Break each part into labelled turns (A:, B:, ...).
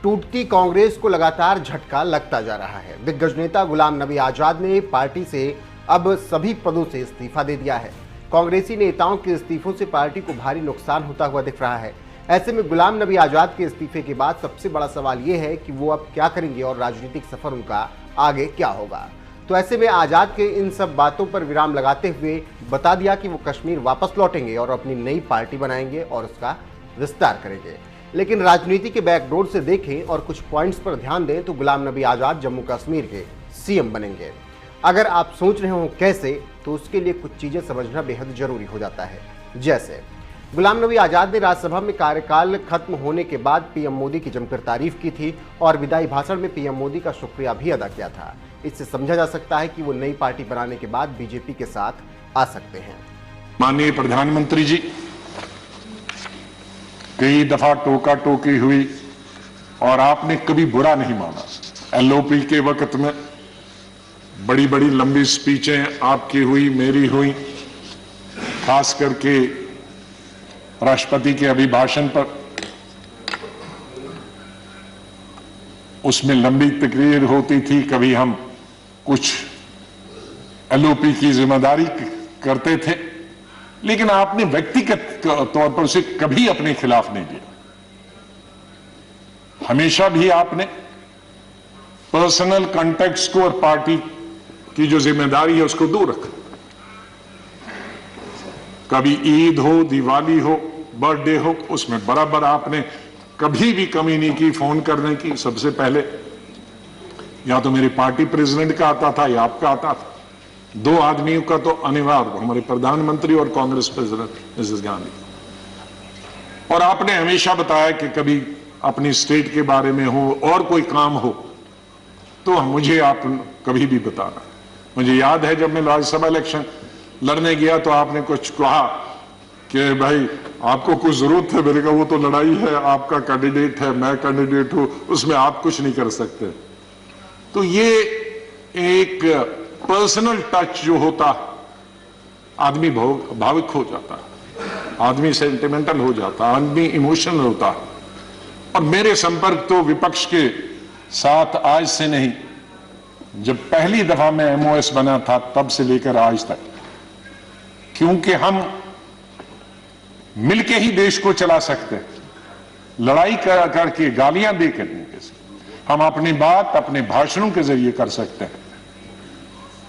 A: टूटती कांग्रेस को लगातार झटका लगता जा रहा है। दिग्गज नेता गुलाम नबी आजाद ने पार्टी से अब सभी पदों से इस्तीफा दे दिया है। कांग्रेसी नेताओं के इस्तीफों से पार्टी को भारी नुकसान होता हुआ दिख रहा है। ऐसे में गुलाम नबी आजाद के इस्तीफे के बाद सबसे बड़ा सवाल यह है कि वो अब क्या करेंगे और राजनीतिक सफर उनका आगे क्या होगा। तो ऐसे में आजाद के इन सब बातों पर विराम लगाते हुए बता दिया कि वो कश्मीर वापस लौटेंगे और अपनी नई पार्टी बनाएंगे और उसका विस्तार करेंगे। लेकिन राजनीति के बैकडोर से देखें और कुछ पॉइंट्स पर ध्यान दें तो गुलाम नबी आजाद जम्मू कश्मीर के सीएम बनेंगे। अगर आप सोच रहे हो कैसे, तो उसके लिए कुछ चीजें समझना बेहद जरूरी हो जाता है। जैसे गुलाम नबी आजाद ने राज्यसभा में कार्यकाल खत्म होने के बाद पीएम मोदी की जमकर तारीफ की थी और विदाई भाषण में पीएम मोदी का शुक्रिया भी अदा किया था। इससे समझा जा सकता है कि वो नई पार्टी बनाने के बाद बीजेपी के साथ आ सकते हैं।
B: माननीय प्रधानमंत्री जी, कई दफा टोका टोकी हुई और आपने कभी बुरा नहीं माना। एलओपी के वक्त में बड़ी बड़ी लंबी स्पीचें आपकी हुई, मेरी हुई, खास करके राष्ट्रपति के अभिभाषण पर। उसमें लंबी तकरीर होती थी, कभी हम कुछ एलओपी की जिम्मेदारी करते थे, लेकिन आपने व्यक्तिगत तौर पर उसे कभी अपने खिलाफ नहीं लिया। हमेशा भी आपने पर्सनल कॉन्टेक्ट्स को और पार्टी की जो जिम्मेदारी है उसको दूर रखा। कभी ईद हो, दिवाली हो, बर्थडे हो, उसमें बराबर आपने कभी भी कमी नहीं की फोन करने की। सबसे पहले या तो मेरे पार्टी प्रेसिडेंट का आता था या आपका आता था। दो आदमियों का तो अनिवार्य, हमारे प्रधानमंत्री और कांग्रेस प्रेसिडेंट मिसेस गांधी। और आपने हमेशा बताया कि कभी अपनी स्टेट के बारे में हो और कोई काम हो तो मुझे आप कभी भी बताना। मुझे याद है जब मैं राज्यसभा इलेक्शन लड़ने गया तो आपने कुछ कहा कि भाई आपको कुछ जरूरत है। मेरे का वो तो लड़ाई है, आपका कैंडिडेट है, मैं कैंडिडेट हूं, उसमें आप कुछ नहीं कर सकते। तो ये एक पर्सनल टच जो होता, आदमी भावुक हो जाता, आदमी सेंटिमेंटल हो जाता, आदमी इमोशनल होता। और मेरे संपर्क तो विपक्ष के साथ आज से नहीं, जब पहली दफा मैं एमओएस बना था तब से लेकर आज तक, क्योंकि हम मिलके ही देश को चला सकते हैं। लड़ाई करके, गालियां देकर नहीं, हम अपनी बात अपने भाषणों के जरिए कर सकते हैं।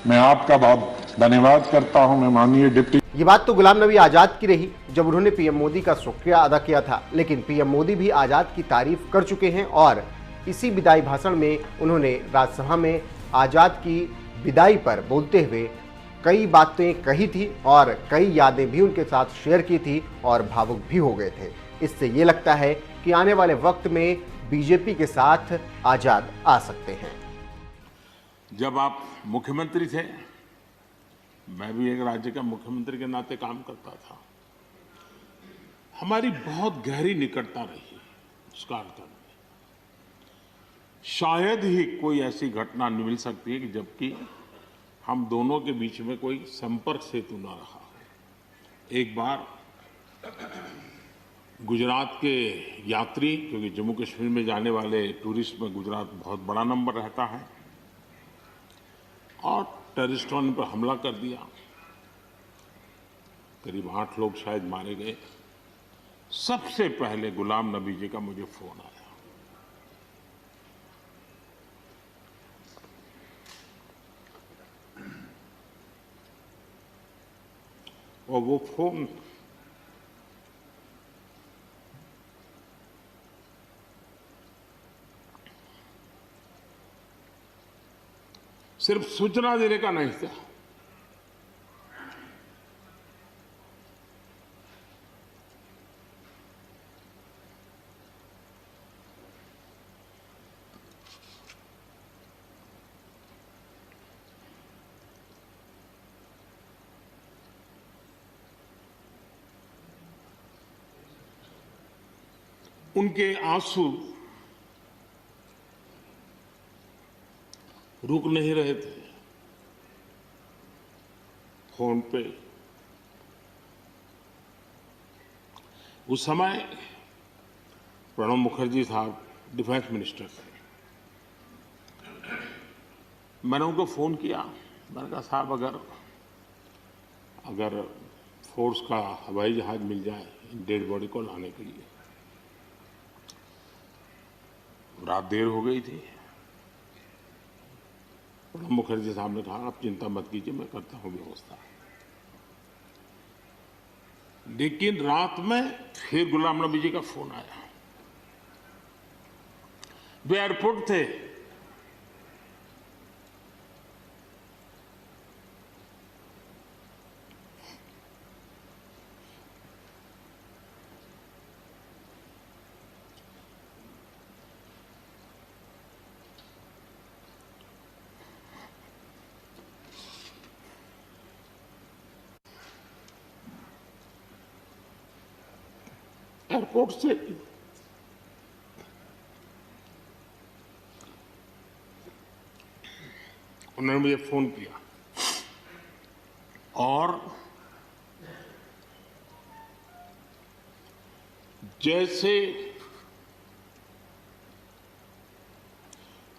B: मैं आपका बहुत धन्यवाद करता हूं। मैं माननीय डिप्टी।
A: ये बात तो गुलाम नबी आजाद की रही जब उन्होंने पीएम मोदी का शुक्रिया अदा किया था, लेकिन पीएम मोदी भी आजाद की तारीफ कर चुके हैं और इसी विदाई भाषण में उन्होंने राज्यसभा में आजाद की विदाई पर बोलते हुए कई बातें कही थी और कई यादें भी उनके साथ शेयर की थी और भावुक भी हो गए थे। इससे ये लगता है कि आने वाले वक्त में बीजेपी के साथ आजाद आ सकते हैं।
C: जब आप मुख्यमंत्री थे, मैं भी एक राज्य का मुख्यमंत्री के नाते काम करता था। हमारी बहुत गहरी निकटता रही उस कालखंड में। शायद ही कोई ऐसी घटना मिल सकती है कि जबकि हम दोनों के बीच में कोई संपर्क सेतु न रहा हो। एक बार गुजरात के यात्री, क्योंकि जम्मू कश्मीर में जाने वाले टूरिस्ट में गुजरात बहुत बड़ा नंबर रहता है, और टेररिस्टों ने पर हमला कर दिया। करीब 8 लोग शायद मारे गए। सबसे पहले गुलाम नबी जी का मुझे फोन आया। और वो फोन सिर्फ सूचना देने का नहीं था, उनके आंसू रुक नहीं रहे थे। फोन पे उस समय प्रणब मुखर्जी साहब डिफेंस मिनिस्टर थे। मैंने उनको फ़ोन किया, मैंने कहा साहब अगर फोर्स का हवाई जहाज मिल जाए डेड बॉडी को लाने के लिए। रात देर हो गई थी। प्रणब मुखर्जी साहब ने कहा आप चिंता मत कीजिए, मैं करता हूं व्यवस्था। लेकिन रात में फिर गुलाम नबी जी का फोन आया। वे एयरपोर्ट थे। एयरपोर्ट से उन्होंने मुझे फोन किया और जैसे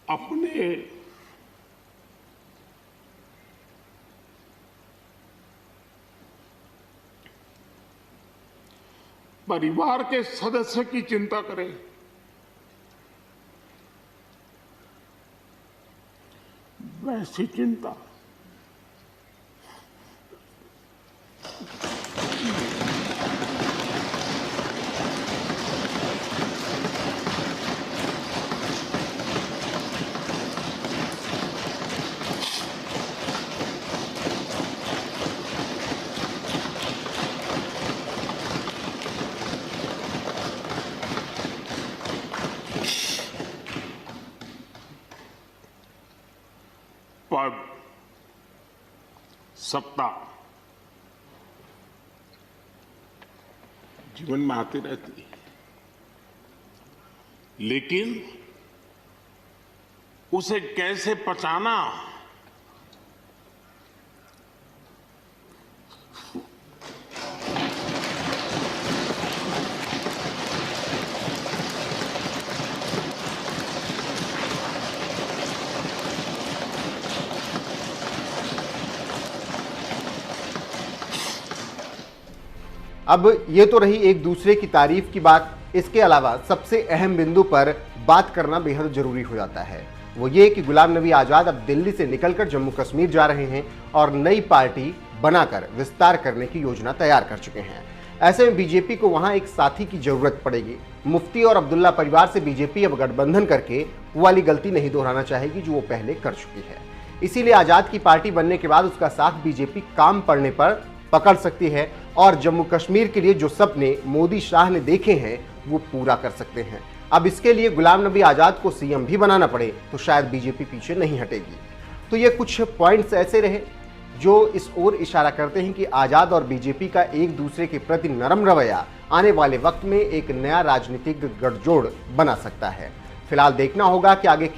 C: अपने परिवार के सदस्य की चिंता करें, वैसी चिंता पद, सत्ता जीवन में आती रहती है, लेकिन उसे कैसे पचाना,
A: अब ये तो रही एक दूसरे की तारीफ की बात। इसके अलावा सबसे अहम बिंदु पर बात करना बेहद जरूरी हो जाता है, वो ये कि गुलाम नबी आजाद अब दिल्ली से निकलकर जम्मू कश्मीर जा रहे हैं और नई पार्टी बनाकर विस्तार करने की योजना तैयार कर चुके हैं। ऐसे में बीजेपी को वहां एक साथी की जरूरत पड़ेगी। मुफ्ती और अब्दुल्ला परिवार से बीजेपी अब गठबंधन करके वो वाली गलती नहीं दोहराना चाहेगी जो वो पहले कर चुकी है। इसीलिए आजाद की पार्टी बनने के बाद उसका साथ बीजेपी काम पड़ने पर पकड़ सकती है और जम्मू कश्मीर के लिए जो सपने मोदी शाह ने देखे हैं वो पूरा कर सकते हैं। अब इसके लिए गुलाम नबी आजाद को सीएम भी बनाना पड़े तो शायद बीजेपी पीछे नहीं हटेगी। तो ये कुछ पॉइंट्स ऐसे रहे जो इस ओर इशारा करते हैं कि आजाद और बीजेपी का एक दूसरे के प्रति नरम रवैया आने वाले वक्त में एक नया राजनीतिक गठजोड़ बना सकता है। फिलहाल देखना होगा कि आगे क्या